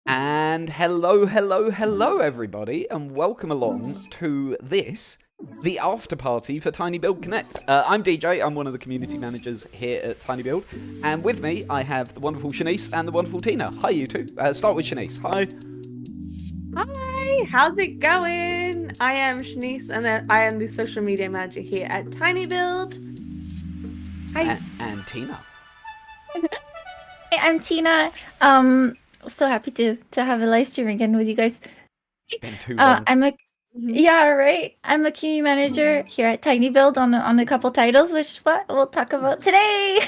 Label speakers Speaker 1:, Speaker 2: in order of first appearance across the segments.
Speaker 1: And hello everybody, and welcome along to this, the after party for tinyBuild Connect. I'm DJ, I'm one of the community managers here at tinyBuild, and with me I have the wonderful Shunise and the wonderful Tina. Hi you two. Start with Shunise. Hi.
Speaker 2: Hi, how's it going? I am Shunise, and I am the social media manager here at tinyBuild. Hi.
Speaker 1: And Tina.
Speaker 3: Hey, I'm Tina. So happy to have a live stream again with you guys.
Speaker 1: Been too long.
Speaker 3: I'm a community manager here at tinyBuild on a couple titles, which we'll talk about today.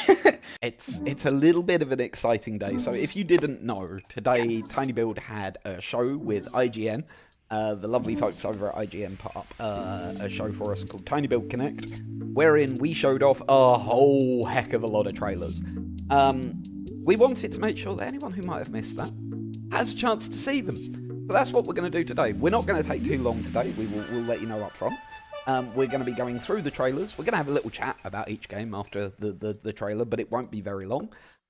Speaker 1: It's a little bit of an exciting day. So if you didn't know, today tinyBuild had a show with IGN. The lovely folks over at IGN put up a show for us called tinyBuild Connect, wherein we showed off a whole heck of a lot of trailers. We wanted to make sure that anyone who might have missed that has a chance to see them. So that's what we're going to do today. We're not going to take too long today. We'll let you know up front. We're going to be going through the trailers. We're going to have a little chat about each game after the trailer, but it won't be very long.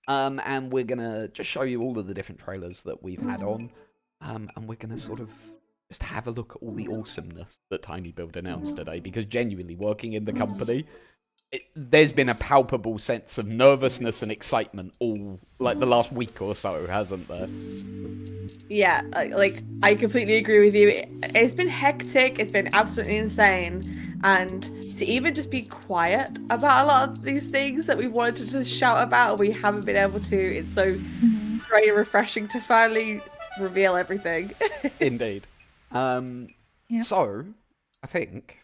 Speaker 1: And we're going to just show you all of the different trailers that we've had on. And we're going to sort of just have a look at all the awesomeness that tinyBuild announced today, because genuinely working in the company, there's been a palpable sense of nervousness and excitement all like the last week or so, hasn't there?
Speaker 2: Yeah, like I completely agree with you. It's been hectic. It's been absolutely insane, and to even just be quiet about a lot of these things that we wanted to shout about and we haven't been able to. It's so very refreshing to finally reveal everything.
Speaker 1: Indeed.
Speaker 3: Yeah.
Speaker 1: So I think,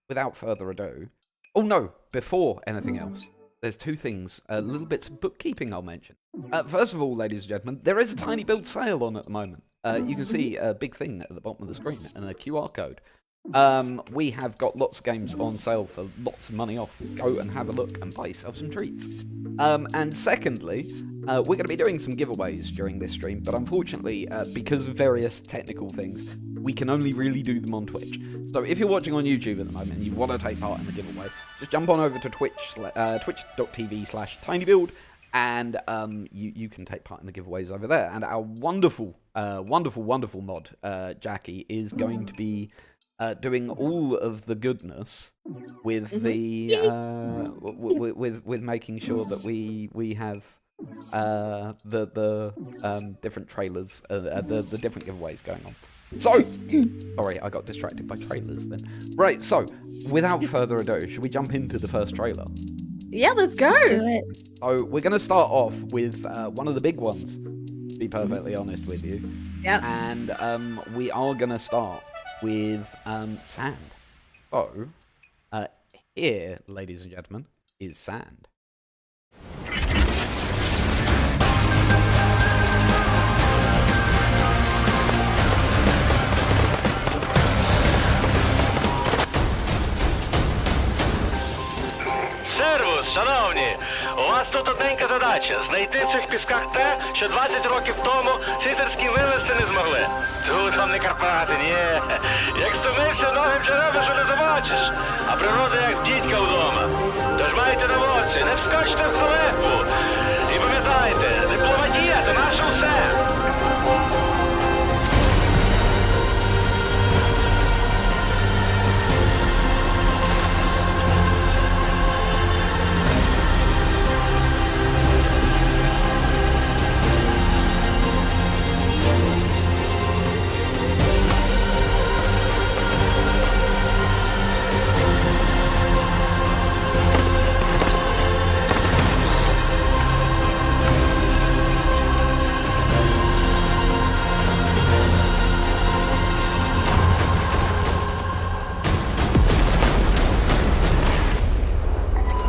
Speaker 1: without further ado. Oh no, before anything else, there's two things, little bits of bookkeeping I'll mention. First of all, ladies and gentlemen, there is a tinyBuild sale on at the moment. You can see a big thing at the bottom of the screen and a QR code. We have got lots of games on sale for lots of money off. Go and have a look and buy yourself some treats. And secondly, we're going to be doing some giveaways during this stream, but unfortunately, because of various technical things, we can only really do them on Twitch. So if you're watching on YouTube at the moment and you want to take part in the giveaway, just jump on over to twitch.tv/tinybuild, and you can take part in the giveaways over there. And our wonderful mod, Jackie, is going to be doing all of the goodness with the with making sure that we have the different trailers, the different giveaways going on. So, sorry, I got distracted by trailers then. Right, so without further ado, should we jump into the first trailer?
Speaker 2: Yeah, let's go.
Speaker 3: Do it.
Speaker 1: So we're going to start off with one of the big ones, to be perfectly honest with you.
Speaker 2: Yep.
Speaker 1: And we are going to start with sand. So, here, ladies and gentlemen, is sand.
Speaker 4: тоненька задача – знайти в цих пісках те, що 20 років тому сітерські винести не змогли. Тут вам не Карпати, ні. Як стомився, ноги вже робиш, що не замочиш. А природа як дідька вдома. Тож майте на моці, не вскочте в халепу. І пам'ятайте, дипломатія – це наше все.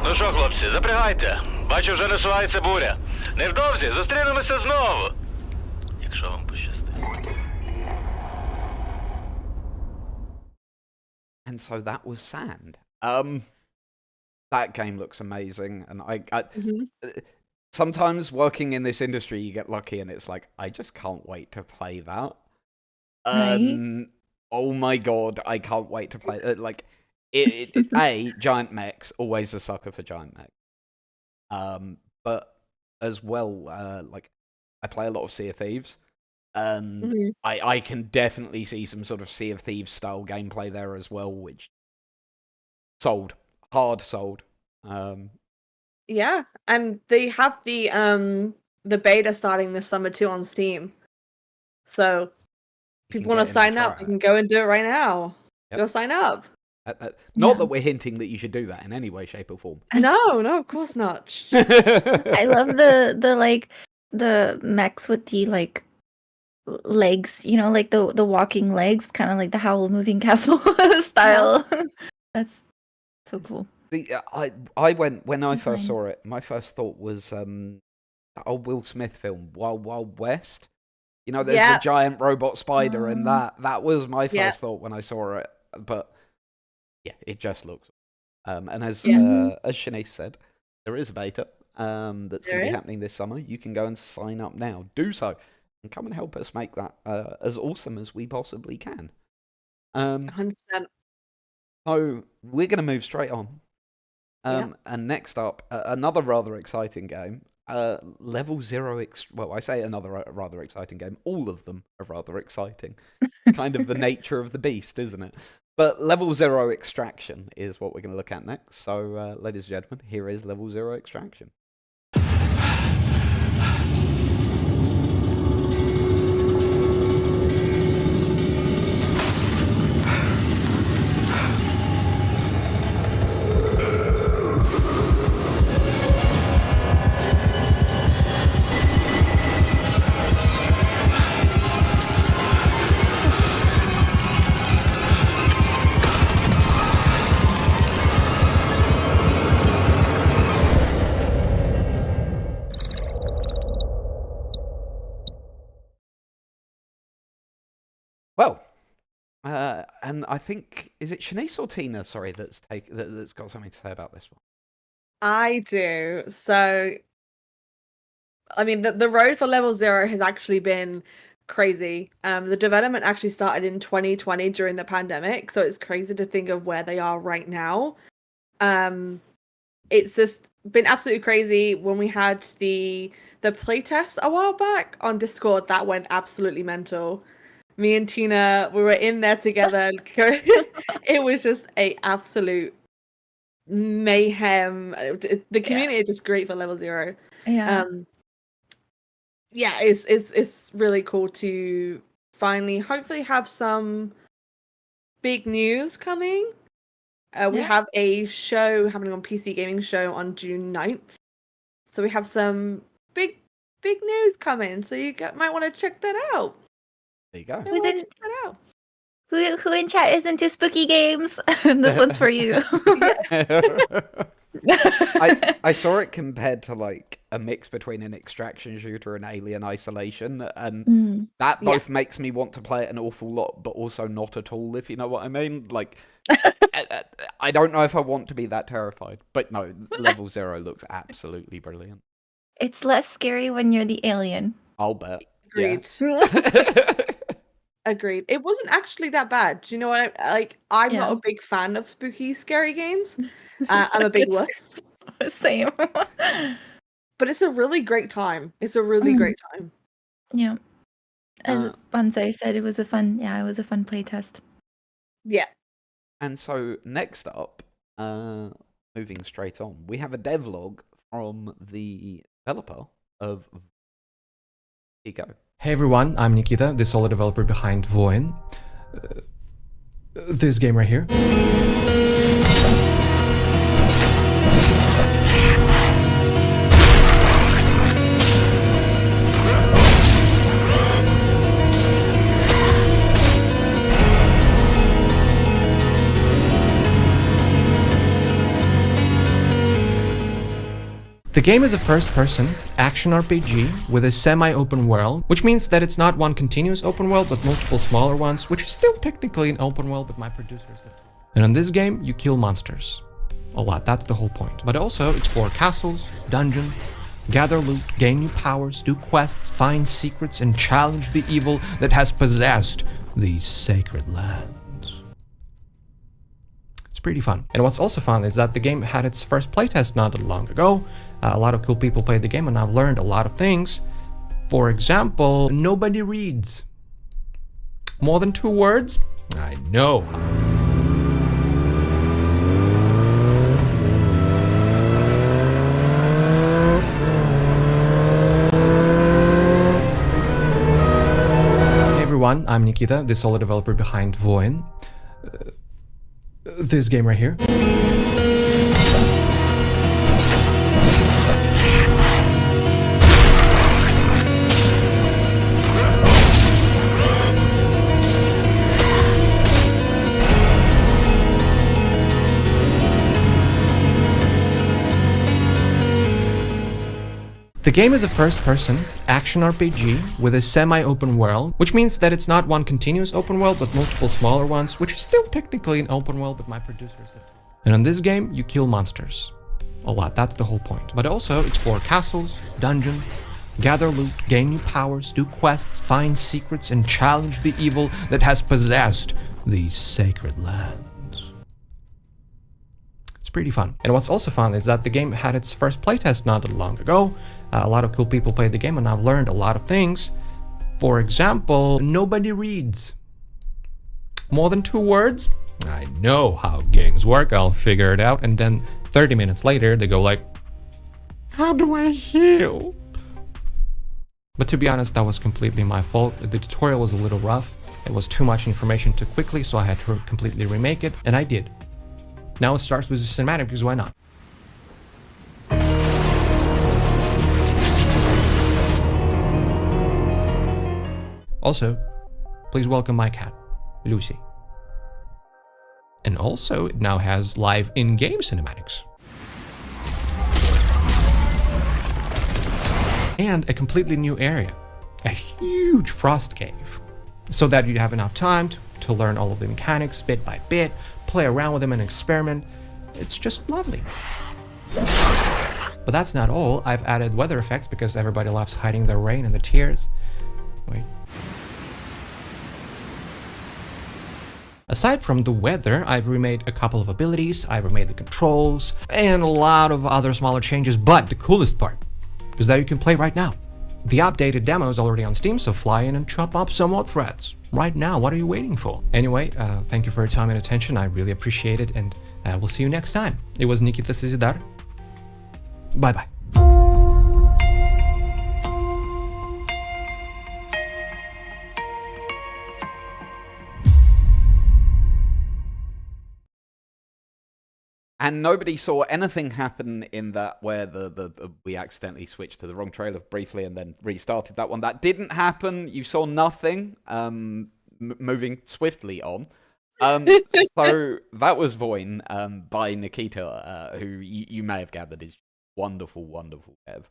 Speaker 4: Ну що, хлопці, запрягайте. Бачу, вже насувається буря. Невдовзі зустрінемося знову. Якщо вам пощастить.
Speaker 1: And so that was Sand. That game looks amazing, and sometimes working in this industry, you get lucky, and it's like I just can't wait to play that.
Speaker 3: Right?
Speaker 1: Oh my god, I can't wait to play. Giant mechs, always a sucker for giant mechs. But as well, like I play a lot of Sea of Thieves, and I can definitely see some sort of Sea of Thieves style gameplay there as well, which sold, hard sold.
Speaker 2: Yeah, and they have the beta starting this summer too on Steam. So people want to sign up, they can go and do it right now.
Speaker 1: Yep.
Speaker 2: Go sign up.
Speaker 1: Not that we're hinting that you should do that in any way, shape, or form.
Speaker 2: No, of course not.
Speaker 3: I love the mechs with the like legs, you know, like the walking legs, kind of like the Howl Moving Castle style. That's so cool.
Speaker 1: I went when I first
Speaker 3: Design.
Speaker 1: saw it. My first thought was that old Will Smith film, Wild Wild West. You know, there's the giant robot spider, and that was my first thought when I saw it. But yeah, it just looks. And as Shunise said, there is a beta that's going to be happening this summer. You can go and sign up now. Do so, and come and help us make that as awesome as we possibly can.
Speaker 2: 100%.
Speaker 1: So we're going to move straight on. And next up, another rather exciting game. Level Zero. Well, I say another rather exciting game. All of them are rather exciting. Kind of the nature of the beast, isn't it? But Level Zero Extraction is what we're going to look at next. So, ladies and gentlemen, here is Level Zero Extraction. Well, and I think, is it Shanice or Tina? Sorry, that's got something to say about this one.
Speaker 2: I do. So, I mean, the road for Level Zero has actually been crazy. The development actually started in 2020 during the pandemic, so it's crazy to think of where they are right now. It's just been absolutely crazy. When we had the playtest a while back on Discord, that went absolutely mental. Me and Tina, we were in there together. It was just a absolute mayhem. The community is just great for Level Zero.
Speaker 3: Yeah.
Speaker 2: It's really cool to finally, hopefully, have some big news coming. We have a show happening on PC Gaming Show on June 9th. So we have some big news coming. So you might want to check that out.
Speaker 1: There you go.
Speaker 3: Who in chat is into spooky games? This one's for you.
Speaker 1: I saw it compared to like a mix between an extraction shooter and Alien Isolation, and that both makes me want to play it an awful lot, but also not at all, if you know what I mean. Like, I don't know if I want to be that terrified, but no, level 0 looks absolutely brilliant.
Speaker 3: It's less scary when you're the alien.
Speaker 1: I'll bet.
Speaker 2: Agreed.
Speaker 1: Yeah.
Speaker 2: Agreed. It wasn't actually that bad. Do you know what I'm not a big fan of spooky, scary games. I'm a big wuss.
Speaker 3: Same.
Speaker 2: But it's a really great time. It's a really great time.
Speaker 3: Yeah. As Bonsai said, it was a fun playtest.
Speaker 2: Yeah.
Speaker 1: And so next up, moving straight on, we have a devlog from the developer of. Here you go.
Speaker 5: Hey everyone, I'm Nikita, the solo developer behind Voiden. This game right here. The game is a first-person action RPG with a semi-open world, which means that it's not one continuous open world, but multiple smaller ones, which is still technically an open world, but my producers have. And in this game, you kill monsters. A lot, that's the whole point. But also explore castles, dungeons, gather loot, gain new powers, do quests, find secrets, and challenge the evil that has possessed these sacred lands. It's pretty fun. And what's also fun is that the game had its first playtest not that long ago. A lot of cool people played the game and I've learned a lot of things. For example, nobody reads. More than 2 words? I know. Hey everyone, I'm Nikita, the solo developer behind Voiden. This game right here. The game is a first-person action RPG with a semi-open world, which means that it's not one continuous open world, but multiple smaller ones, which is still technically an open world, but my producers have. And in this game, you kill monsters. A lot, that's the whole point. But also explore castles, dungeons, gather loot, gain new powers, do quests, find secrets, and challenge the evil that has possessed these sacred lands. It's pretty fun. And what's also fun is that the game had its first playtest not that long ago. A lot of cool people played the game and I've learned a lot of things. For example, nobody reads. More than 2 words? I know how games work, I'll figure it out. And then 30 minutes later, they go like, how do I heal? But to be honest, that was completely my fault. The tutorial was a little rough. It was too much information too quickly, so I had to completely remake it, and I did. Now it starts with the cinematic, because why not? Also, please welcome my cat, Lucy. And also, it now has live in-game cinematics. And a completely new area, a huge frost cave, so that you have enough time to learn all of the mechanics bit by bit, play around with them and experiment. It's just lovely. But that's not all. I've added weather effects because everybody loves hiding the rain and the tears. Wait. Aside from the weather, I've remade a couple of abilities, I've remade the controls, and a lot of other smaller changes, but the coolest part is that you can play right now. The updated demo is already on Steam, so fly in and chop up some more threads. Right now, what are you waiting for? Anyway, thank you for your time and attention, I really appreciate it, and we'll see you next time. It was Nikita Sizidar. Bye-bye.
Speaker 1: And nobody saw anything happen in that where we accidentally switched to the wrong trailer briefly and then restarted that one. That didn't happen. You saw nothing. Moving swiftly on. So that was Voiden by Nikita, who you may have gathered is wonderful, wonderful dev.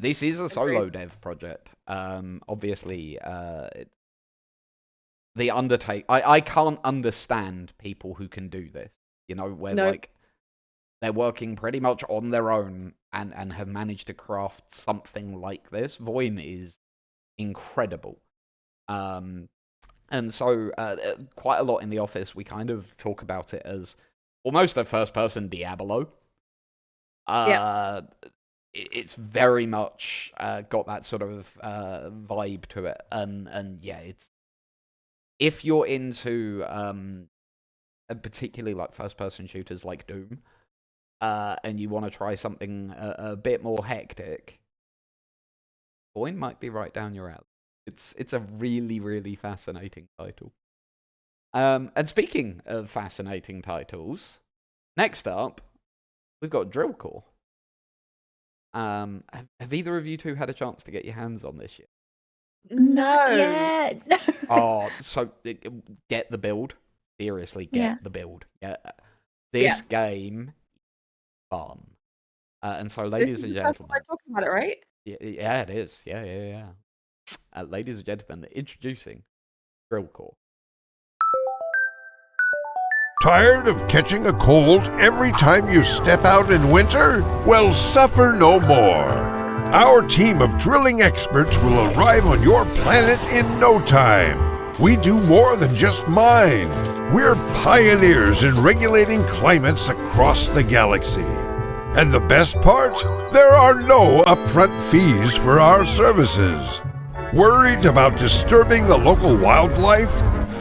Speaker 1: This is a solo dev project. Obviously, the I can't understand people who can do this. you know, where
Speaker 2: No.
Speaker 1: like they're working pretty much on their own and have managed to craft something like this. Voiden is incredible. And so quite a lot in the office, we kind of talk about it as almost a first-person Diablo. It's very much got that sort of vibe to it, and yeah, it's if you're into particularly like first-person shooters like Doom, and you want to try something a bit more hectic, Voiden might be right down your alley. It's a really, really fascinating title. And speaking of fascinating titles, next up, we've got Drillcore. Have either of you two had a chance to get your hands on this yet?
Speaker 3: Not
Speaker 2: No.
Speaker 3: yet.
Speaker 1: Oh, so get the build. Seriously, get
Speaker 3: Yeah.
Speaker 1: the build. Yeah. This game, fun. And so,
Speaker 2: This
Speaker 1: ladies
Speaker 2: is
Speaker 1: and
Speaker 2: the first time
Speaker 1: gentlemen,
Speaker 2: I'm talking about it, right?
Speaker 1: yeah, it is. Yeah. Ladies and gentlemen, introducing Drillcore.
Speaker 6: Tired of catching a cold every time you step out in winter? Well, suffer no more. Our team of drilling experts will arrive on your planet in no time. We do more than just mine. We're pioneers in regulating climates across the galaxy. And the best part? There are no upfront fees for our services. Worried about disturbing the local wildlife?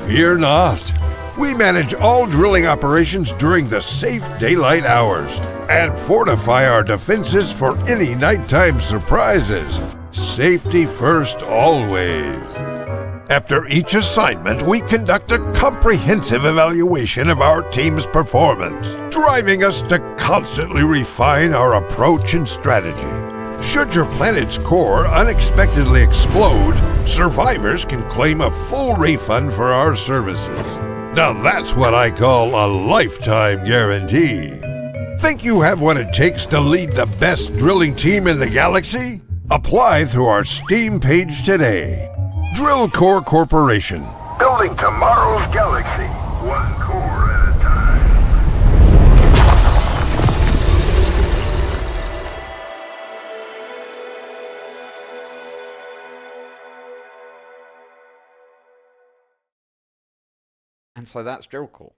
Speaker 6: Fear not. We manage all drilling operations during the safe daylight hours and fortify our defenses for any nighttime surprises. Safety first always. After each assignment, we conduct a comprehensive evaluation of our team's performance, driving us to constantly refine our approach and strategy. Should your planet's core unexpectedly explode, survivors can claim a full refund for our services. Now that's what I call a lifetime guarantee. Think you have what it takes to lead the best drilling team in the galaxy? Apply through our Steam page today. Drillcore Corporation.
Speaker 7: Building tomorrow's galaxy, one core at a time.
Speaker 1: And so that's Drillcore.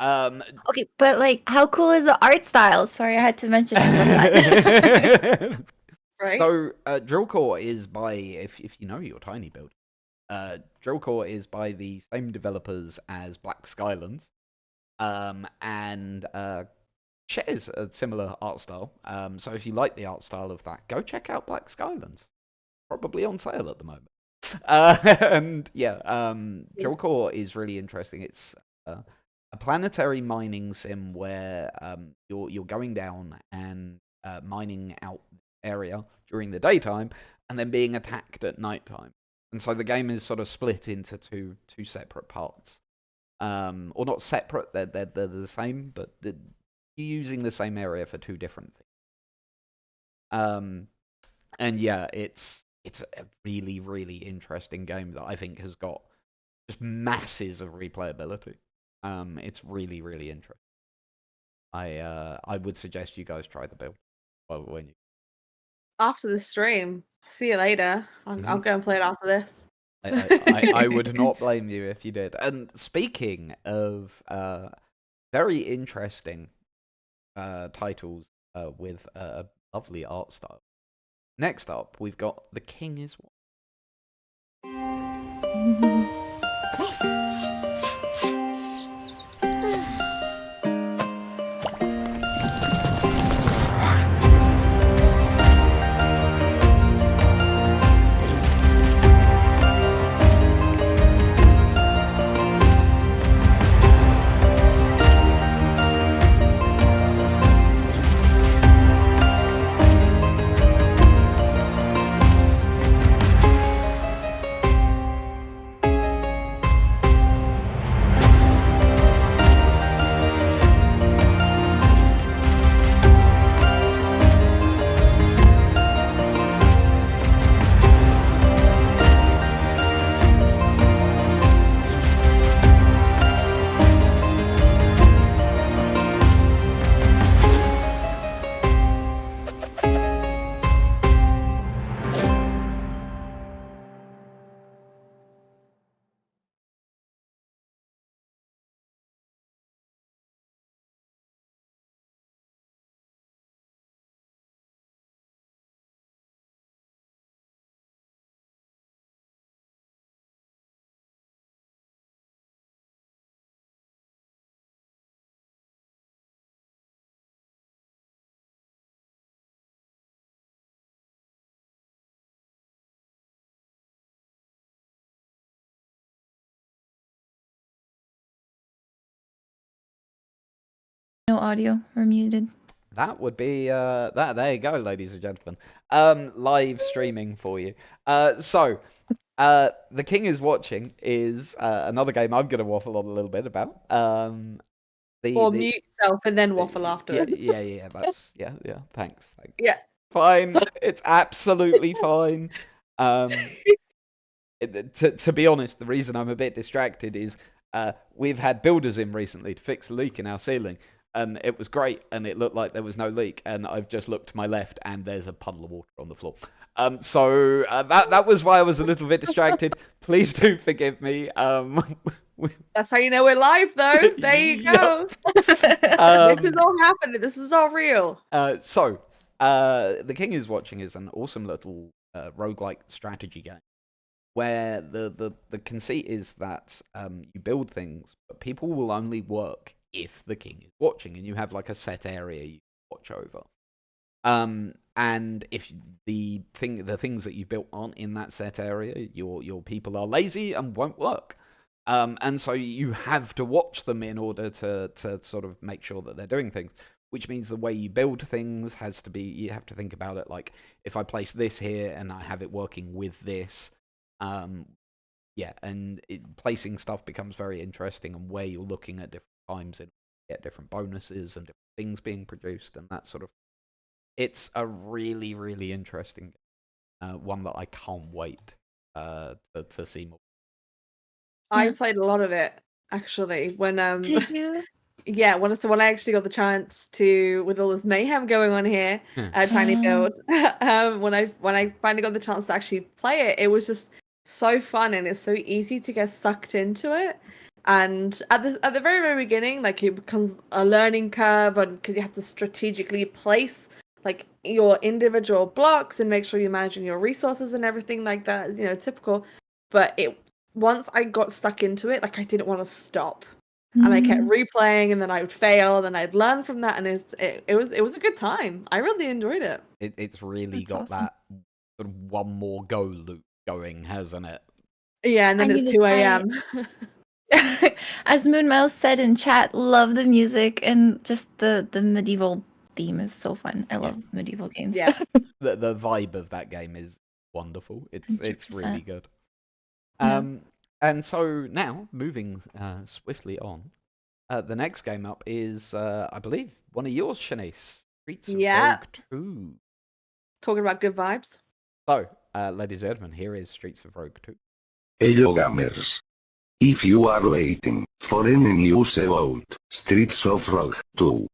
Speaker 3: Okay, but like, how cool is the art style? Sorry, I had to mention that.
Speaker 2: Right?
Speaker 1: So, Drillcore is by, if you know your tinyBuild, Drillcore is by the same developers as Black Skylands, and shares a similar art style. So if you like the art style of that, go check out Black Skylands. Probably on sale at the moment. And yeah, Drillcore is really interesting. It's a planetary mining sim where you're going down and mining out area during the daytime and then being attacked at nighttime. And so the game is sort of split into two separate parts. Or not separate, they're the same, but you're using the same area for two different things. And yeah, it's a really, really interesting game that I think has got just masses of replayability. It's really, really interesting. I would suggest you guys try the build when you.
Speaker 2: After the stream. See you later. I'll go and play it after this.
Speaker 1: I would not blame you if you did. And speaking of very interesting titles with a lovely art style, next up we've got The King is One.
Speaker 3: No audio. We're muted.
Speaker 1: That would be that. There you go, ladies and gentlemen. Live streaming for you. So, The King is Watching is another game I'm going to waffle on a little bit about.
Speaker 2: Or mute yourself and then waffle afterwards.
Speaker 1: Yeah. That's yeah. Thanks.
Speaker 2: Yeah.
Speaker 1: Fine. It's absolutely fine. To be honest, the reason I'm a bit distracted is we've had builders in recently to fix a leak in our ceiling, and it was great, and it looked like there was no leak, and I've just looked to my left, and there's a puddle of water on the floor. So that was why I was a little bit distracted. Please do forgive me.
Speaker 2: That's how you know we're live, though. There you go. This is all happening. This is all real.
Speaker 1: So, The King is Watching is an awesome little roguelike strategy game where the conceit is that you build things, but people will only work if the king is watching, and you have like a set area you watch over. And if the things that you built aren't in that set area, your people are lazy and won't work. And so you have to watch them in order to sort of make sure that they're doing things, which means the way you build things has to be, you have to think about it like, if I place this here and I have it working with this, and placing stuff becomes very interesting, and where you're looking at different times and get different bonuses and different things being produced and that sort of. It's a really, really interesting one that I can't wait to see more.
Speaker 2: I played a lot of it actually when
Speaker 3: Did you?
Speaker 2: Yeah, when I actually got the chance to, with all this mayhem going on here at tinyBuild, when I finally got the chance to actually play it, it was just so fun, and it's so easy to get sucked into it. And at the very, very beginning, like, it becomes a learning curve, and because you have to strategically place like your individual blocks and make sure you're managing your resources and everything like that, typical. But once I got stuck into it, like, I didn't want to stop. And I kept replaying, and then I would fail, and then I'd learn from that, and it was a good time. I really enjoyed it.
Speaker 1: It's really
Speaker 3: That's
Speaker 1: got
Speaker 3: awesome.
Speaker 1: that sort of one more go loop going, hasn't it?
Speaker 2: Yeah, and then
Speaker 3: I
Speaker 2: it's
Speaker 3: need to
Speaker 2: 2
Speaker 3: try
Speaker 2: a.m.
Speaker 3: As Moon Mouse said in chat, love the music, and just the medieval theme is so fun. I love medieval games.
Speaker 2: Yeah.
Speaker 1: The vibe of that game is wonderful. It's
Speaker 3: 100%.
Speaker 1: really good.
Speaker 3: Yeah.
Speaker 1: And so now, moving swiftly on, the next game up is, I believe, one of yours, Shunise. Streets of
Speaker 2: Yeah.
Speaker 1: Rogue 2.
Speaker 2: Talking about good vibes.
Speaker 1: So, ladies and gentlemen, here is Streets of Rogue 2.
Speaker 8: Hello gamers. If you are waiting for any news about Streets of Rogue 2,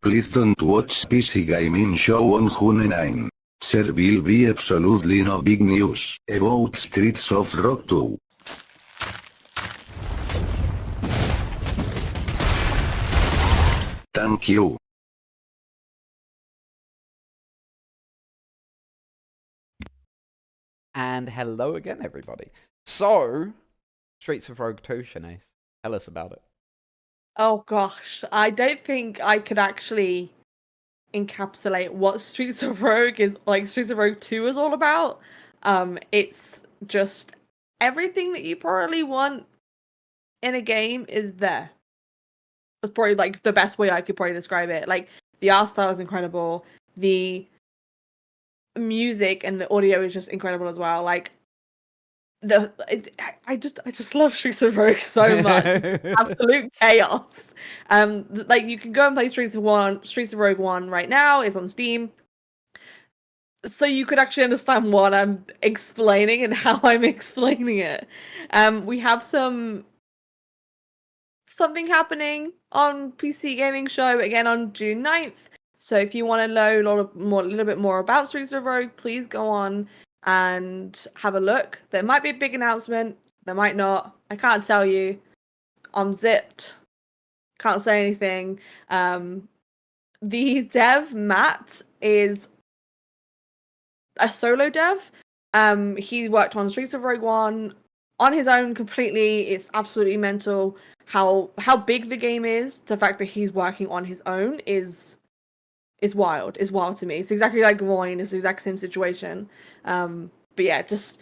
Speaker 8: please don't watch PC Gaming Show on June 9. There will be absolutely no big news about Streets of Rogue 2. Thank you.
Speaker 1: And hello again, everybody. So, Streets of Rogue 2, Shunise, tell us about it.
Speaker 2: Oh gosh, I don't think I could actually encapsulate what Streets of Rogue is, like, Streets of Rogue 2 is all about. It's just everything that you probably want in a game is there. That's probably like the best way I could probably describe it. Like, the art style is incredible, the music and the audio is just incredible as well. Like, I just love Streets of Rogue so much. Absolute chaos. Like, you can go and play Streets of Rogue 1 right now. It's on Steam. So you could actually understand what I'm explaining and how I'm explaining it. We have something happening on PC Gaming Show again on June 9th. So if you want to know a little bit more about Streets of Rogue, please go on and have a look. There might be a big announcement. There might not. I can't tell you. I'm zipped. Can't say anything. The dev, Matt, is a solo dev. He worked on Streets of Rogue 1 on his own completely. It's absolutely mental how big the game is. The fact that he's working on his own is wild. It's wild to me. It's exactly like Voiden. It's the exact same situation. But yeah, just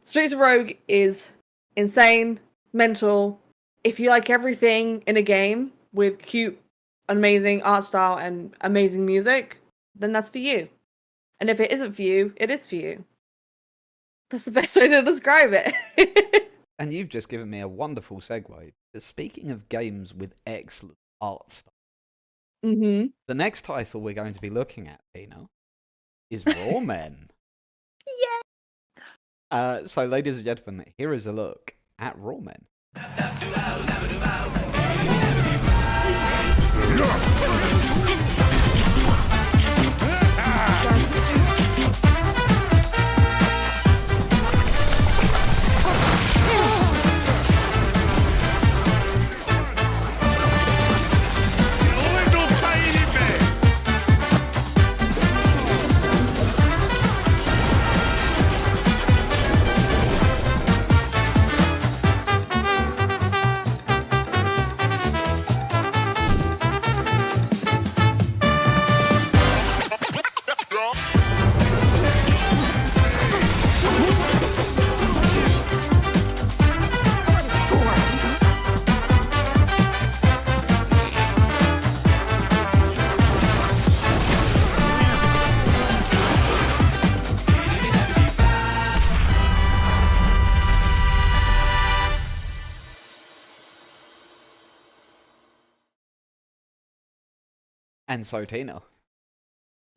Speaker 2: Streets of Rogue is insane, mental, if you like everything in a game with cute, amazing art style and amazing music, then that's for you. And if it isn't for you, it is for you. That's the best way to describe it.
Speaker 1: And you've just given me a wonderful segue. Speaking of games with excellent art style,
Speaker 2: Mm-hmm.
Speaker 1: the next title we're going to be looking at, Tina, is Rawmen. So, ladies and gentlemen, here is a look at Rawmen. And so, Tina.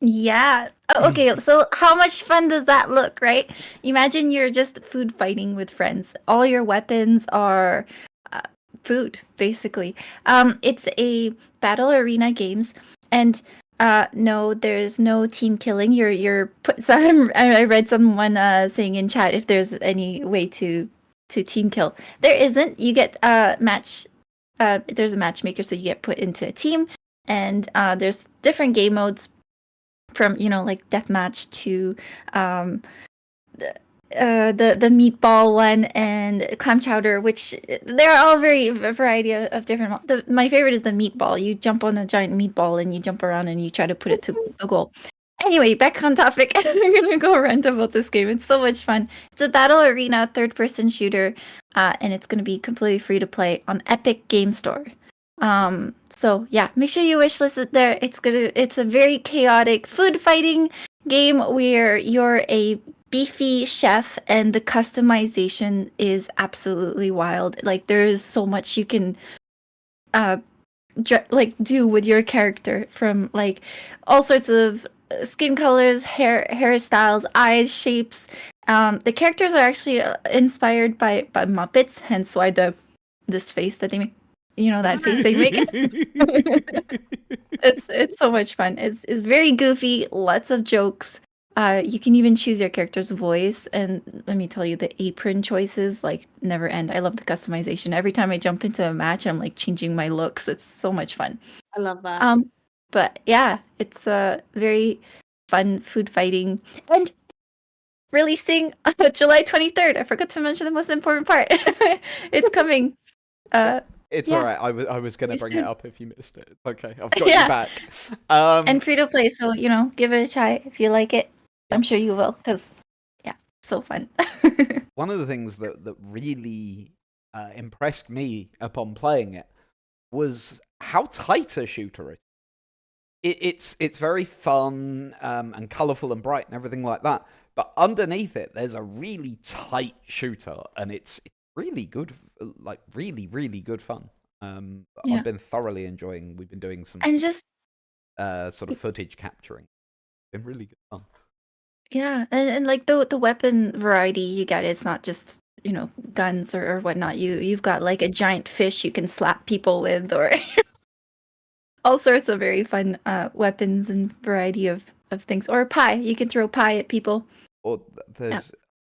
Speaker 3: Yeah. Oh, okay, so how much fun does that look, right? Imagine you're just food fighting with friends. All your weapons are food, basically. It's a battle arena games, and no, there's no team killing. You're put. So I read someone saying in chat if there's any way to team kill. There isn't. You get match. There's a matchmaker, so you get put into a team, and there's different game modes from like deathmatch to the meatball one and clam chowder, which they're all a variety of different. My favorite is the meatball. You jump on a giant meatball and you jump around and you try to put it to a goal. Anyway, back on topic. I'm gonna go rant about this game. It's so much fun. It's a battle arena third-person shooter, and it's gonna be completely free to play on Epic Game Store. So yeah, make sure you wishlist it there. It's a very chaotic food fighting game where you're a beefy chef and the customization is absolutely wild. Like there is so much you can do with your character, from like all sorts of skin colors, hairstyles, eyes, shapes. The characters are actually inspired by Muppets, hence why this face that they make. That face they make. It's so much fun. It's very goofy, lots of jokes. You can even choose your character's voice, and let me tell you, the apron choices never end. I love the customization. Every time I jump into a match, I'm changing my looks. It's so much fun.
Speaker 2: I love that.
Speaker 3: But yeah, it's a very fun food fighting, and releasing July 23rd. I forgot to mention the most important part. It's coming.
Speaker 1: It's
Speaker 3: Yeah.
Speaker 1: alright. I was gonna bring it up if you missed it. Okay, I've got
Speaker 3: Yeah.
Speaker 1: you back.
Speaker 3: And free to play, so give it a try if you like it. I'm sure you will, because so fun.
Speaker 1: One of the things that really impressed me upon playing it was how tight a shooter it is. It's very fun and colourful and bright and everything like that. But underneath it, there's a really tight shooter, and it's really good, really, really good fun.
Speaker 3: Yeah.
Speaker 1: I've been thoroughly enjoying. We've been doing some
Speaker 3: And just
Speaker 1: sort of footage capturing. It's been really good fun.
Speaker 3: yeah, and the weapon variety you get, it's not just guns or whatnot. You've got a giant fish you can slap people with, or all sorts of very fun weapons and variety of things. Or pie, you can throw pie at people.
Speaker 1: Or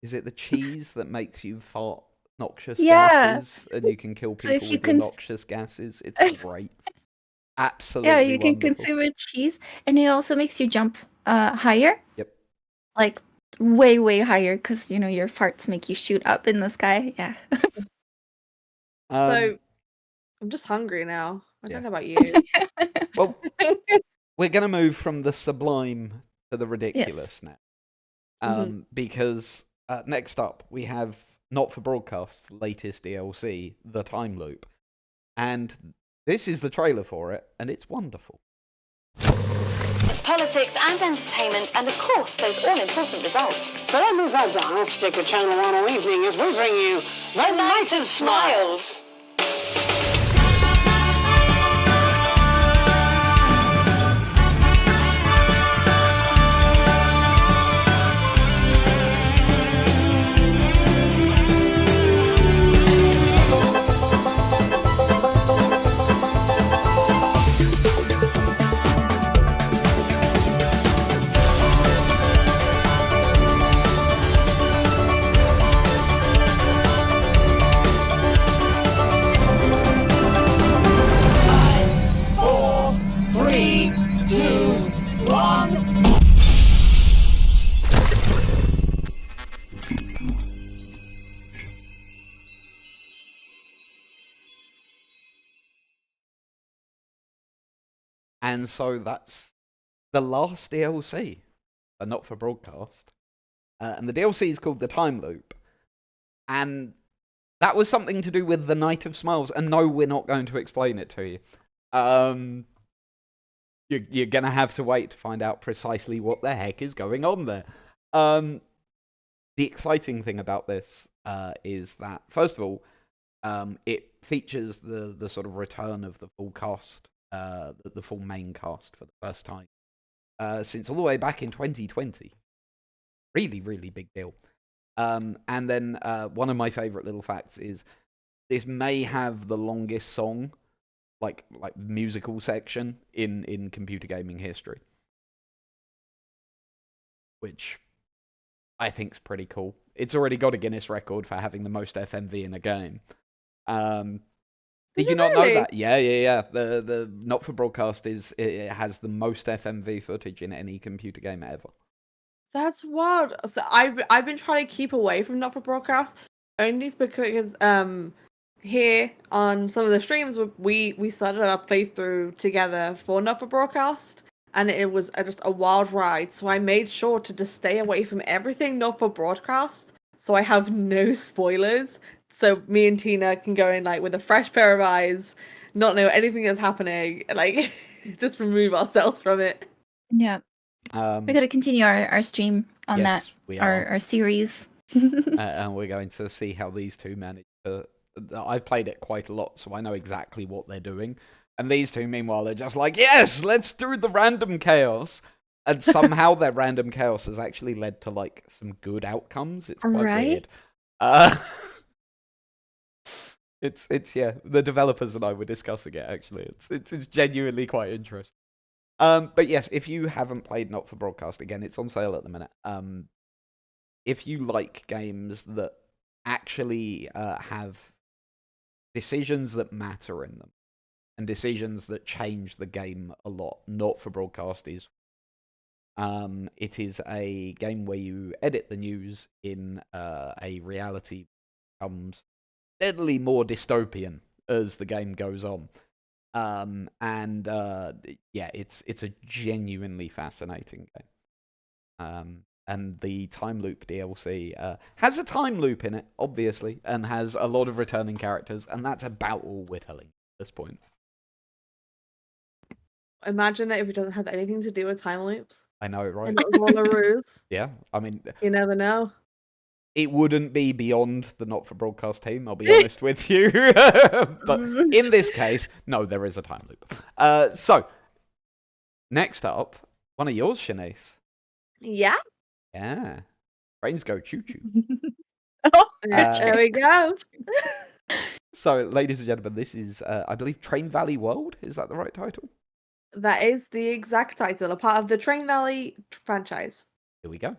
Speaker 1: is it the cheese that makes you fart noxious
Speaker 3: Yeah.
Speaker 1: gases, and you can kill
Speaker 3: So
Speaker 1: people
Speaker 3: if you
Speaker 1: with your noxious gases? It's great. Absolutely.
Speaker 3: Yeah, you can
Speaker 1: wonderful.
Speaker 3: consume a cheese, and it also makes you jump higher.
Speaker 1: Yep.
Speaker 3: Way, way higher, because your farts make you shoot up in the sky. Yeah.
Speaker 2: So I'm just hungry now. I don't know about you.
Speaker 1: Well, we're going to move from the sublime to the ridiculous now. Because next up we have Not for Broadcast's latest DLC, The Time Loop. And this is the trailer for it, and it's wonderful.
Speaker 9: Politics and entertainment, and of course, those all-important results.
Speaker 10: So don't move that dial, stick with Channel 1 all evening as we bring you The Night of Smiles.
Speaker 1: And so that's the last DLC, but not for broadcast. And the DLC is called the Time Loop. And that was something to do with the Night of Smiles. And no, we're not going to explain it to you. You're going to have to wait to find out precisely what the heck is going on there. The exciting thing about this is that, first of all, it features the sort of return of the full cast. The full main cast for the first time since all the way back in 2020. Really, really big deal. And then one of my favourite little facts is this may have the longest song, like musical section in computer gaming history, which I think's pretty cool. It's already got a Guinness record for having the most FMV in a game. Did you not know that? Yeah. The not for broadcast it has the most FMV footage in any computer game ever.
Speaker 2: That's wild. So I've been trying to keep away from not for broadcast only because here on some of the streams we started our playthrough together for not for broadcast, and it was just a wild ride. So I made sure to just stay away from everything not for broadcast, so I have no spoilers. So me and Tina can go in like with a fresh pair of eyes, not know anything that's happening, like just remove ourselves from it.
Speaker 3: Yeah. We gotta continue our stream on
Speaker 1: yes,
Speaker 3: that, our series.
Speaker 1: And we're going to see how these two manage to... I've played it quite a lot, so I know exactly what they're doing. And these two, meanwhile, are just like, yes, let's do the random chaos. And somehow their random chaos has actually led to like some good outcomes. It's quite weird. It's yeah, the developers and I were discussing it actually. It's genuinely quite interesting. But yes, if you haven't played Not for Broadcast, again, it's on sale at the minute. If you like games that actually have decisions that matter in them and decisions that change the game a lot, Not for Broadcast is. It is a game where you edit the news in a reality that becomes steadily more dystopian as the game goes on. Yeah, it's a genuinely fascinating game. And the Time Loop DLC has a time loop in it, obviously, and has a lot of returning characters, and that's about all we're telling at this point.
Speaker 2: Imagine it if it doesn't have anything to do with time loops.
Speaker 1: I know, right?
Speaker 2: And it was all a ruse.
Speaker 1: Yeah, I mean...
Speaker 2: You never know.
Speaker 1: It wouldn't be beyond the Not for Broadcast team, I'll be honest with you. But in this case, no, there is a time loop. So, next up, one of yours, Shunise.
Speaker 2: Yeah.
Speaker 1: Yeah. Brains go choo-choo.
Speaker 2: There we go.
Speaker 1: So, ladies and gentlemen, this is, I believe, Train Valley World. Is that the right title?
Speaker 2: That is the exact title, a part of the Train Valley franchise.
Speaker 1: Here we go.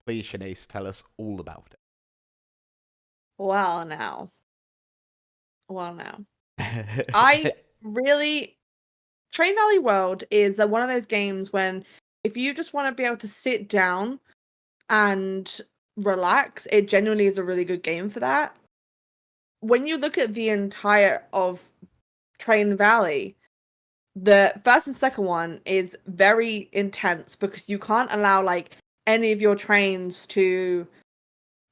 Speaker 1: Please, Shanice, tell us all about
Speaker 2: Well, now.
Speaker 1: it.
Speaker 2: I really Train Valley World is one of those games when if you just want to be able to sit down and relax, it genuinely is a really good game for that. When you look at the entire of Train Valley, the first and second one is very intense because you can't allow like any of your trains to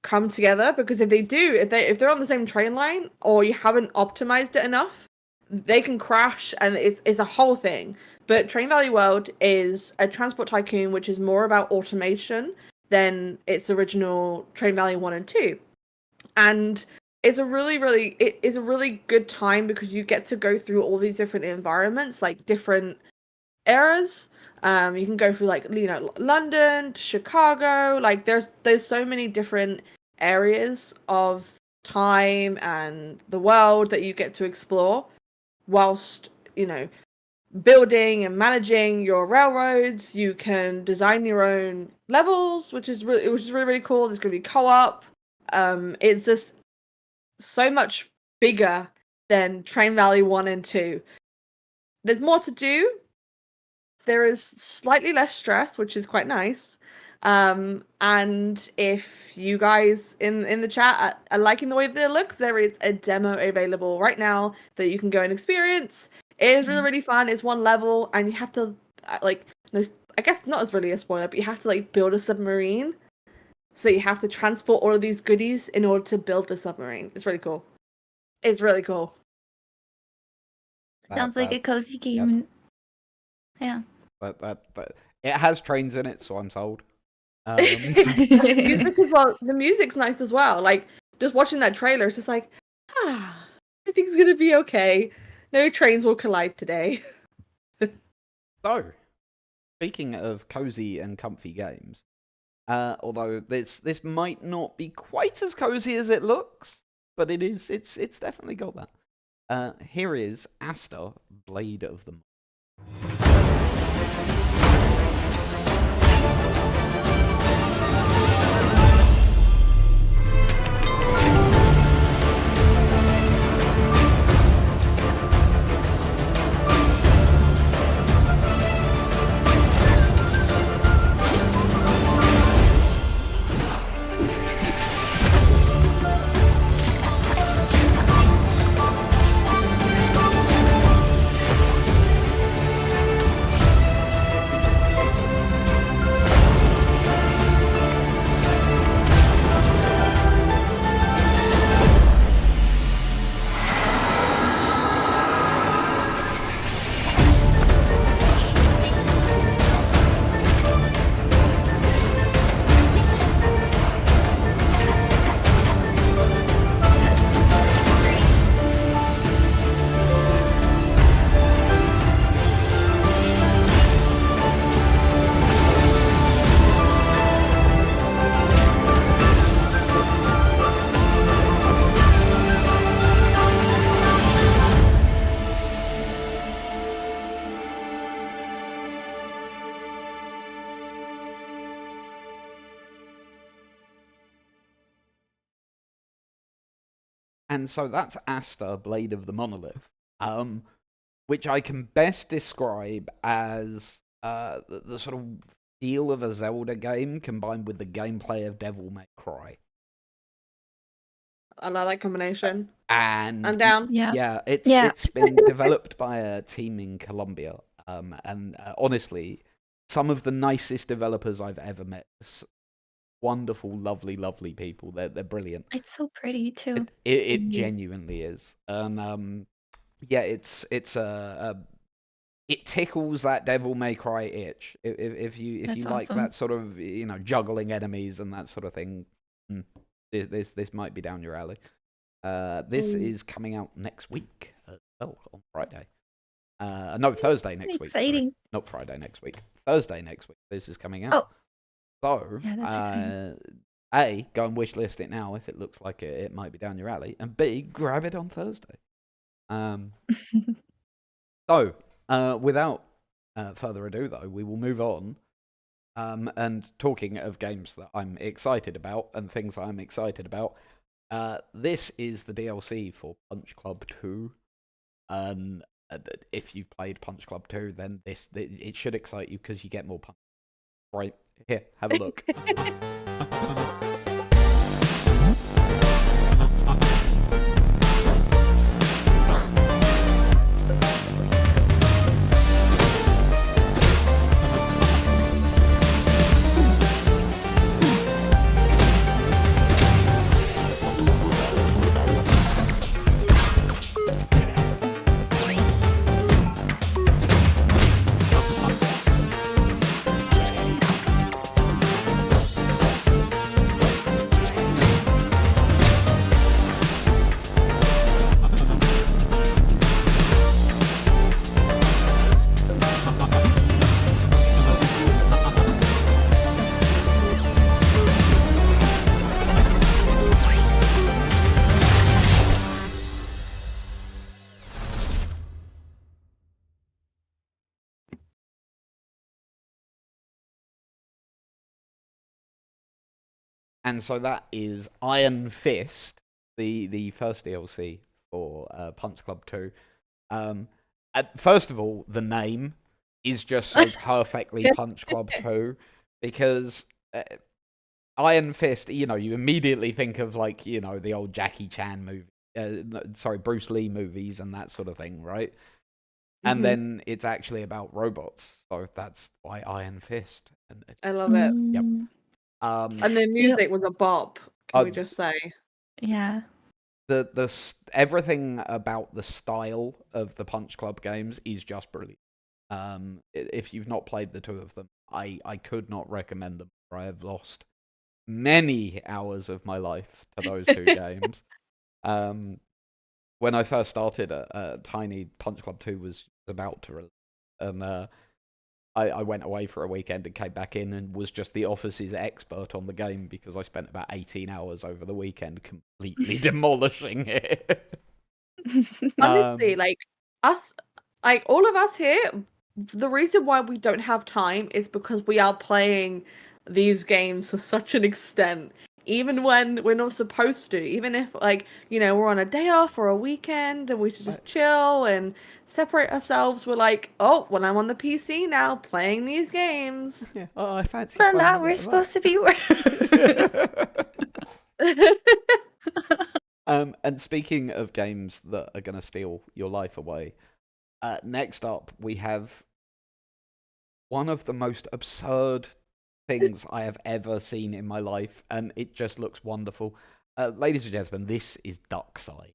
Speaker 2: come together, because if they do, if they're on the same train line or you haven't optimized it enough, they can crash, and it's a whole thing. But Train Valley World is a transport tycoon which is more about automation than its original Train Valley 1 and 2. And it's a it is a really good time because you get to go through all these different environments, like different eras. You can go through like, you know, London to Chicago. Like there's so many different areas of time and the world that you get to explore whilst, you know, building and managing your railroads. You can design your own levels, which is really cool. There's going to be co-op. It's just so much bigger than Train Valley 1 and 2. There's more to do. There is slightly less stress, which is quite nice. And if you guys in the chat are liking the way that it looks, there is a demo available right now that you can go and experience. It is really fun. It's one level, and you have to like, no, I guess not as really a spoiler, but you have to like build a submarine. So you have to transport all of these goodies in order to build the submarine. It's really cool. It's really cool.
Speaker 3: Sounds like a cozy game.
Speaker 1: Yep. Yeah. But it has trains in it, so I'm sold.
Speaker 2: Music as well. The music's nice as well. Like just watching that trailer, it's just like, everything's gonna be okay. No trains will collide today.
Speaker 1: So, speaking of cozy and comfy games, although this might not be quite as cozy as it looks, but it's definitely got that. Here is Aster, Blade of the And so that's Aster, Blade of the Monolith, which I can best describe as the sort of feel of a Zelda game combined with the gameplay of Devil May Cry.
Speaker 2: I like that combination.
Speaker 1: And
Speaker 2: I'm down.
Speaker 1: Yeah, it's been developed by a team in Colombia, and honestly, some of the nicest developers I've ever met. Wonderful, lovely people. They're brilliant.
Speaker 3: It's so pretty too.
Speaker 1: It genuinely is. Yeah, it's it tickles that Devil May Cry itch. If you like
Speaker 3: awesome.
Speaker 1: that sort of, you know, juggling enemies and that sort of thing, this might be down your alley. This is coming out next week. On Friday. No, Thursday next week.
Speaker 3: Exciting.
Speaker 1: Sorry. Not Friday next week. Thursday next week. This is coming out.
Speaker 3: Oh.
Speaker 1: So,
Speaker 3: Yeah, that's exciting.
Speaker 1: A, go and wishlist it now if it looks like it might be down your alley, and B, grab it on Thursday. So, without further ado, though, we will move on And talking of games that I'm excited about and things I'm excited about, this is the DLC for Punch Club 2. If you've played Punch Club 2, then it should excite you because you get more punch. Right, here, have a look. And so that is Iron Fist, the first DLC for Punch Club 2. First of all, the name is just so perfectly Punch Club 2 because Iron Fist, you immediately think of the old Jackie Chan movie, Bruce Lee movies and that sort of thing, right? And then it's actually about robots, so that's why Iron Fist.
Speaker 2: I love it.
Speaker 1: Yep.
Speaker 2: And the music was a bop. Can we just say?
Speaker 3: Yeah.
Speaker 1: Everything about the style of the Punch Club games is just brilliant. If you've not played the two of them, I could not recommend them. I have lost many hours of my life to those two games. When I first started, Tiny Punch Club 2 was about to release, and I went away for a weekend and came back in and was just the office's expert on the game because I spent about 18 hours over the weekend completely demolishing it.
Speaker 2: Honestly, all of us here, the reason why we don't have time is because we are playing these games to such an extent. Even when we're not supposed to, even if we're on a day off or a weekend and we should just chill and separate ourselves, we're like, oh, well, I'm on the PC now playing these games.
Speaker 1: Yeah. Oh, I fancy.
Speaker 3: But now we're supposed to be
Speaker 1: And speaking of games that are going to steal your life away, next up we have one of the most absurd things I have ever seen in my life, and it just looks wonderful. Ladies and gentlemen, this is Duckside.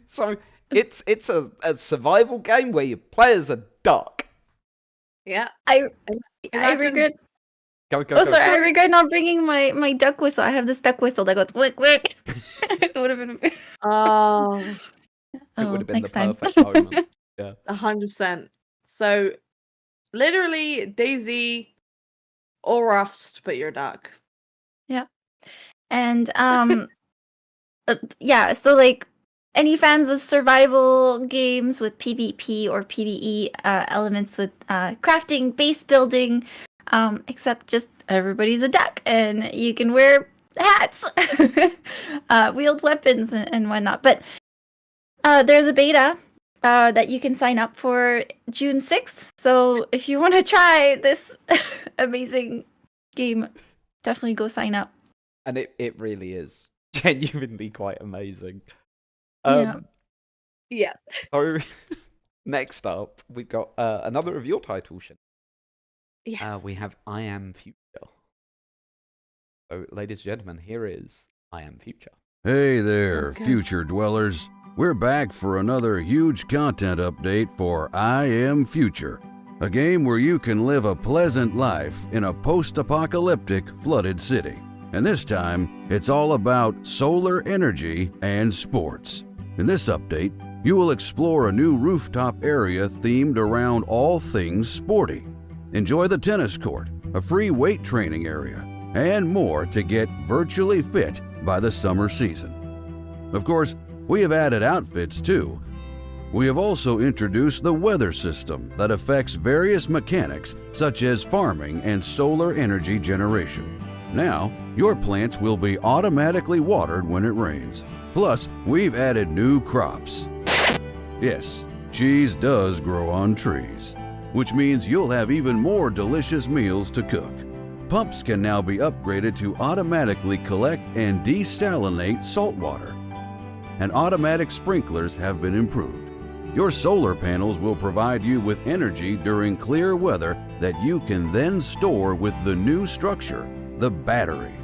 Speaker 1: So it's a survival game where you play as a duck.
Speaker 2: Yeah.
Speaker 3: I regret.
Speaker 1: Go.
Speaker 3: Sorry, I regret not bringing my duck whistle. I have this duck whistle that goes wick wick. It would have been.
Speaker 2: Oh.
Speaker 1: It would have been the
Speaker 3: next time.
Speaker 1: perfect moment. Yeah.
Speaker 2: 100%. So, literally, Daisy or Rust, but you're a duck.
Speaker 3: And yeah, so like any fans of survival games with PvP or PvE elements with crafting, base building, except just everybody's a duck and you can wear hats, wield weapons and whatnot. But there's a beta that you can sign up for June 6th. So if you want to try this amazing game, definitely go sign up.
Speaker 1: And it really is genuinely quite amazing.
Speaker 2: Yeah.
Speaker 1: So next up, we've got another of your titles.
Speaker 2: Yes.
Speaker 1: We have I Am Future. So, ladies and gentlemen, here is I Am Future.
Speaker 11: Hey there,
Speaker 2: Let's go.
Speaker 11: future dwellers. We're back for another huge content update for I Am Future, a game where you can live a pleasant life in a post-apocalyptic flooded city. And this time, it's all about solar energy and sports. In this update, you will explore a new rooftop area themed around all things sporty. Enjoy the tennis court, a free weight training area, and more to get virtually fit by the summer season. Of course, we have added outfits too. We have also introduced the weather system that affects various mechanics such as farming and solar energy generation. Now, your plants will be automatically watered when it rains. Plus, we've added new crops. Yes, cheese does grow on trees, which means you'll have even more delicious meals to cook. Pumps can now be upgraded to automatically collect and desalinate salt water. And automatic sprinklers have been improved. Your solar panels will provide you with energy during clear weather that you can then store with the new structure, the battery.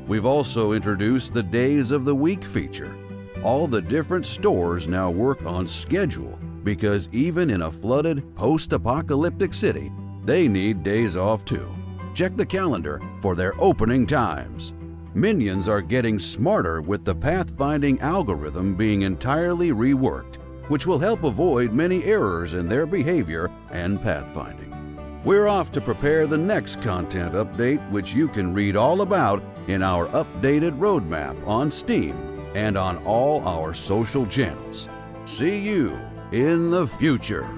Speaker 11: We've also introduced the Days of the Week feature. All the different stores now work on schedule because even in a flooded, post-apocalyptic city, they need days off too. Check the calendar for their opening times. Minions are getting smarter with the pathfinding algorithm being entirely reworked, which will help avoid many errors in their behavior and pathfinding. We're off to prepare the next content update, which you can read all about in our updated roadmap on Steam and on all our social channels. See you in the future.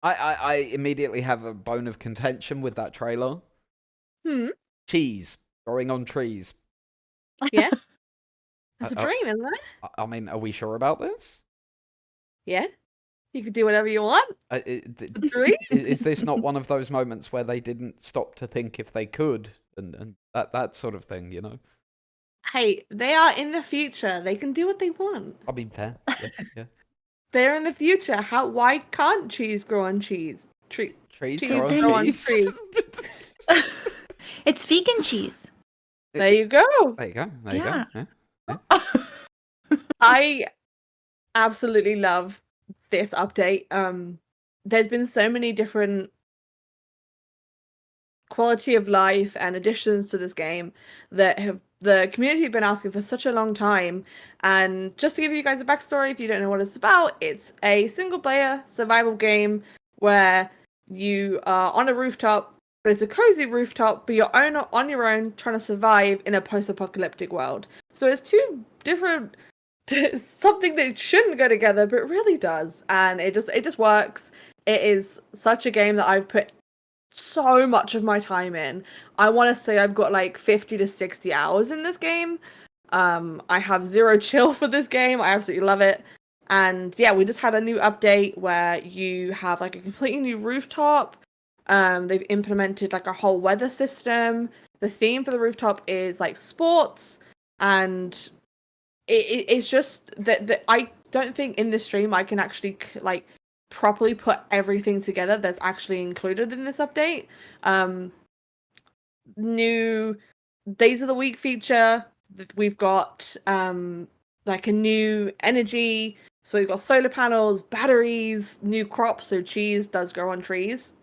Speaker 1: I immediately have a bone of contention with that trailer. Cheese growing on trees.
Speaker 2: Yeah. It's a dream, isn't it?
Speaker 1: I mean, are we sure about this?
Speaker 2: Yeah. You could do whatever you want. Dream?
Speaker 1: Is this not one of those moments where they didn't stop to think if they could and that sort of thing, you know?
Speaker 2: Hey, they are in the future. They can do what they want.
Speaker 1: I mean, fair. Yeah.
Speaker 2: They're in the future. Why can't cheese grow on cheese?
Speaker 1: Trees
Speaker 2: Cheese
Speaker 1: grow on
Speaker 2: trees.
Speaker 1: trees.
Speaker 3: It's vegan cheese.
Speaker 2: There you go.
Speaker 1: There you go. There you go. Yeah.
Speaker 2: I absolutely love this update. There's been so many different quality of life and additions to this game that the community have been asking for such a long time. And just to give you guys a backstory, if you don't know what it's about, it's a single player survival game where you are on a rooftop, but it's a cozy rooftop, but you're on your own trying to survive in a post-apocalyptic world. So it's two different something that shouldn't go together, but it really does, and it just works. It is such a game that I've put so much of my time in. I want to say I've got like 50 to 60 hours in this game. I have zero chill for this game. I absolutely love it. And yeah, we just had a new update where you have like a completely new rooftop. They've implemented like a whole weather system. The theme for the rooftop is like sports, and it's just that I don't think in this stream I can actually like properly put everything together that's actually included in this update. New Days of the Week feature. We've got like a new energy. So we've got solar panels, batteries, new crops. So cheese does grow on trees.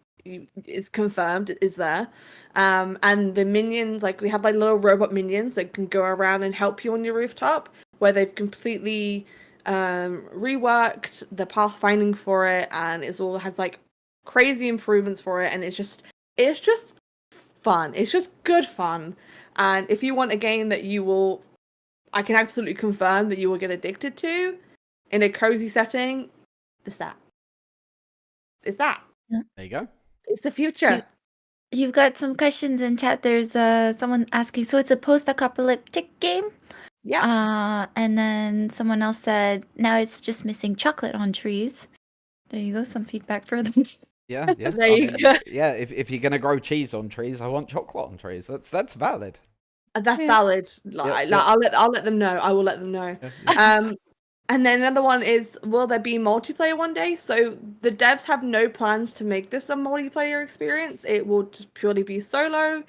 Speaker 2: Is confirmed, it is there. And the minions, like we have like little robot minions that can go around and help you on your rooftop. where they've completely reworked the pathfinding for it, and it's all has like crazy improvements for it, and it's just fun. It's just good fun. And if you want a game that I can absolutely confirm that you will get addicted to in a cozy setting, it's that. It's that.
Speaker 1: There you go.
Speaker 2: It's the future.
Speaker 3: You've got some questions in chat. There's someone asking, so it's a post-apocalyptic game?
Speaker 2: Yeah.
Speaker 3: And then someone else said, now it's just missing chocolate on trees. There you go, some feedback for them.
Speaker 1: Yeah.
Speaker 2: There you go.
Speaker 1: Yeah, if you're gonna grow cheese on trees, I want chocolate on trees. That's valid.
Speaker 2: That's valid. I'll let them know. I will let them know. And then another one is, will there be multiplayer one day? So the devs have no plans to make this a multiplayer experience. It will just purely be solo.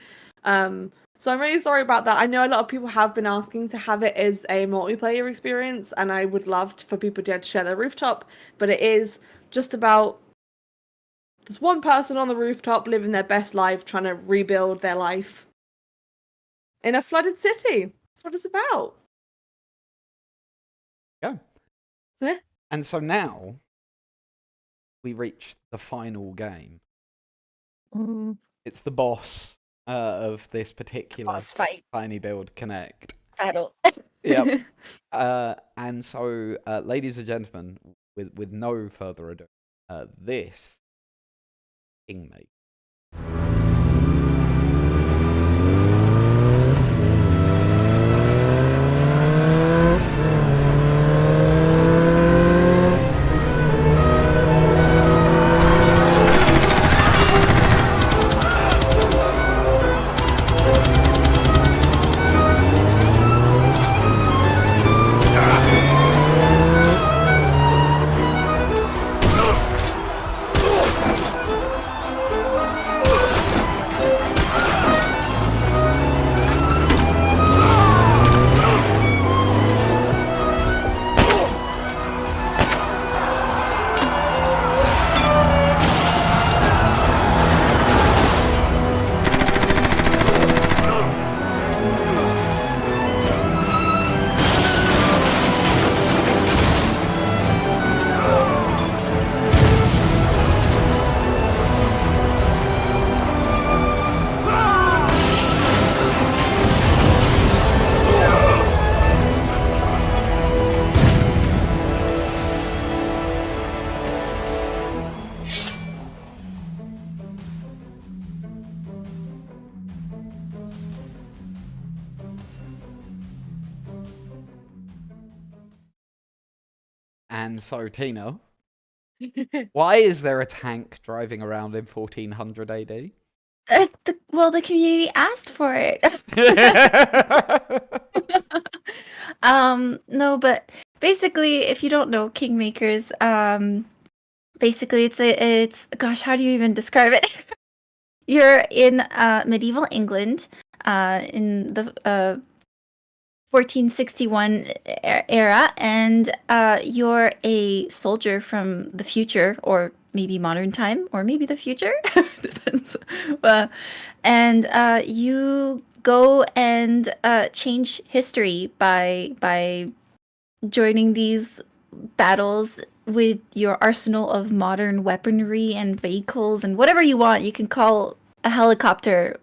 Speaker 2: So I'm really sorry about that. I know a lot of people have been asking to have it as a multiplayer experience, and I would love for people to share their rooftop, but it is just about there's one person on the rooftop living their best life, trying to rebuild their life in a flooded city. That's what it's about.
Speaker 1: Yeah.
Speaker 2: Yeah.
Speaker 1: And so now we reach the final game. It's the boss of this particular
Speaker 3: Boss fight.
Speaker 1: tinyBuild Connect.
Speaker 3: Battle.
Speaker 1: Yep. And so, ladies and gentlemen, with no further ado, this Kingmakers. And so, Tina, why is there a tank driving around in 1400 AD?
Speaker 3: Well, the community asked for it. No, but basically, if you don't know Kingmakers, basically it's gosh, how do you even describe it? You're in medieval England, in the 1461 era, and you're a soldier from the future, or maybe modern time, or maybe the future. Depends. And you go and change history by joining these battles with your arsenal of modern weaponry and vehicles and whatever you want. You can call a helicopter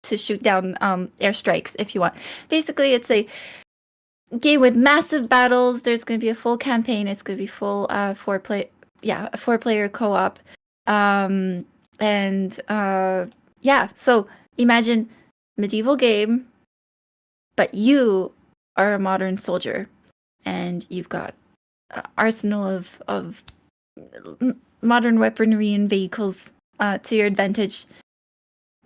Speaker 3: to shoot down airstrikes if you want. Basically, it's a game with massive battles. There's going to be a full campaign. It's going to be full a 4-player co-op. So imagine medieval game, but you are a modern soldier, and you've got arsenal of modern weaponry and vehicles to your advantage,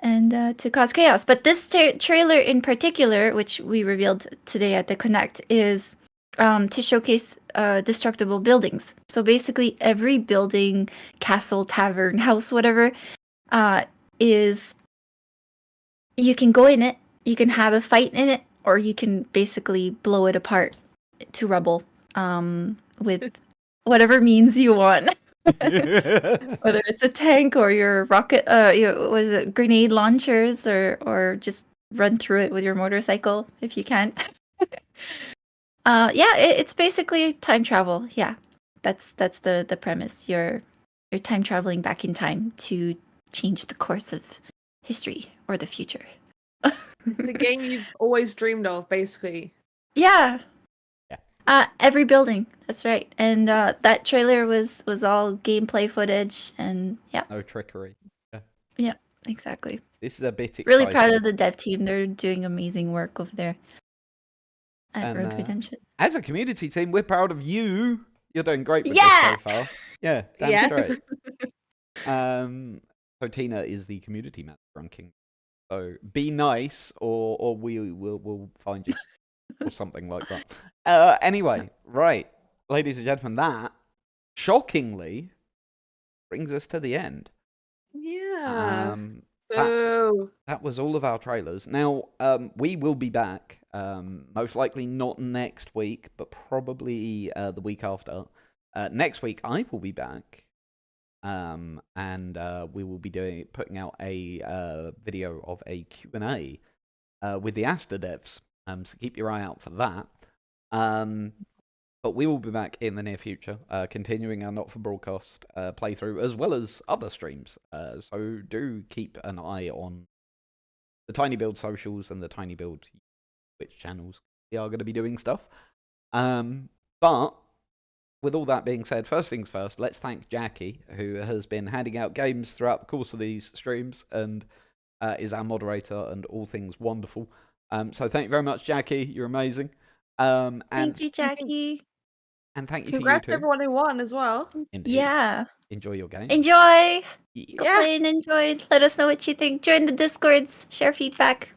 Speaker 3: and to cause chaos. But this trailer in particular, which we revealed today at the Connect, is to showcase destructible buildings. So basically every building, castle, tavern, house, whatever, is, you can go in it, you can have a fight in it, or you can basically blow it apart to rubble with whatever means you want. Whether it's a tank or your rocket, was it grenade launchers, or just run through it with your motorcycle if you can. Yeah, it's basically time travel. Yeah, that's the premise. You're time traveling back in time to change the course of history or the future.
Speaker 2: The game you've always dreamed of, basically.
Speaker 3: Yeah.
Speaker 1: Yeah.
Speaker 3: Every building. That's right. And that trailer was all gameplay footage, and yeah.
Speaker 1: No trickery.
Speaker 3: Yeah, exactly.
Speaker 1: This is a bit exciting.
Speaker 3: Really proud of the dev team. They're doing amazing work over there at Road Redemption.
Speaker 1: As a community team, we're proud of you. You're doing great with this so far. Yeah, damn straight. So Tina is the community manager on King. So be nice, or we'll find you, or something like that. Anyway, right, ladies and gentlemen, that shockingly brings us to the end.
Speaker 2: Yeah.
Speaker 1: That was all of our trailers. Now, we will be back. Most likely not next week, but probably the week after. Next week, I will be back. And we will be putting out a video of a Q&A with the Aster devs. So keep your eye out for that. But we will be back in the near future, continuing our Not For Broadcast playthrough, as well as other streams. So do keep an eye on the tinyBuild socials and the tinyBuild Twitch channels. We are going to be doing stuff. But with all that being said, first things first, let's thank Jackie, who has been handing out games throughout the course of these streams and is our moderator and all things wonderful. So thank you very much, Jackie. You're amazing. And
Speaker 3: thank you, Jackie.
Speaker 1: And thank you
Speaker 2: Congrats
Speaker 1: for you
Speaker 2: to everyone who won as well.
Speaker 1: Indeed.
Speaker 3: Yeah.
Speaker 1: Enjoy your game.
Speaker 3: Enjoy.
Speaker 1: Yeah.
Speaker 3: Go play and enjoy. Let us know what you think. Join the Discords. Share feedback.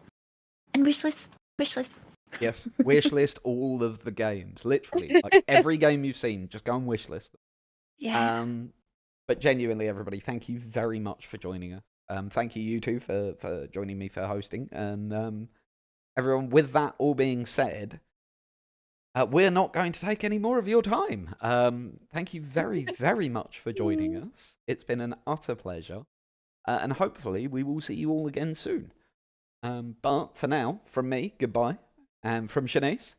Speaker 3: And wishlist. Wishlist.
Speaker 1: Yes. Wishlist all of the games. Literally. Like every game you've seen, just go and wishlist.
Speaker 3: Yeah.
Speaker 1: But genuinely, everybody, thank you very much for joining us. Thank you two for joining me for hosting. And everyone, with that all being said, we're not going to take any more of your time. Thank you very, very much for joining us. It's been an utter pleasure. And hopefully we will see you all again soon. But for now, from me, goodbye. And from Shunise.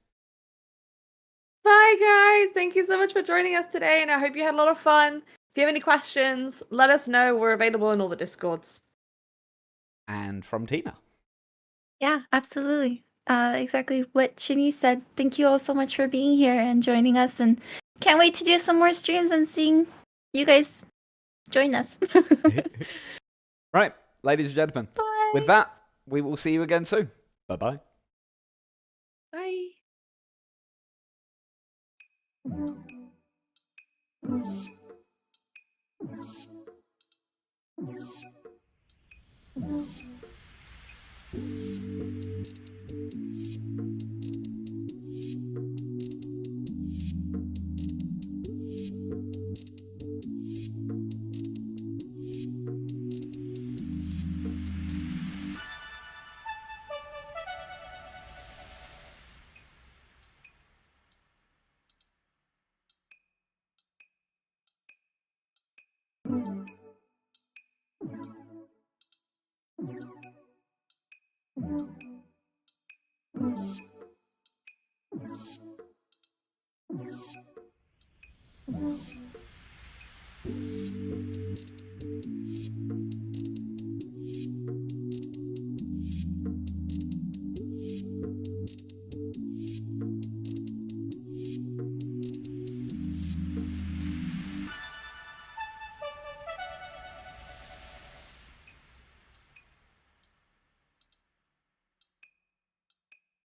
Speaker 2: Bye, guys. Thank you so much for joining us today. And I hope you had a lot of fun. If you have any questions, let us know. We're available in all the Discords.
Speaker 1: And from Tina.
Speaker 3: Yeah, absolutely. Exactly what Shunise said. Thank you all so much for being here and joining us, and can't wait to do some more streams and seeing you guys join us.
Speaker 1: Right, ladies and gentlemen.
Speaker 3: Bye.
Speaker 1: With that, we will see you again soon. Bye-bye.
Speaker 2: Bye.
Speaker 3: Mm-hmm.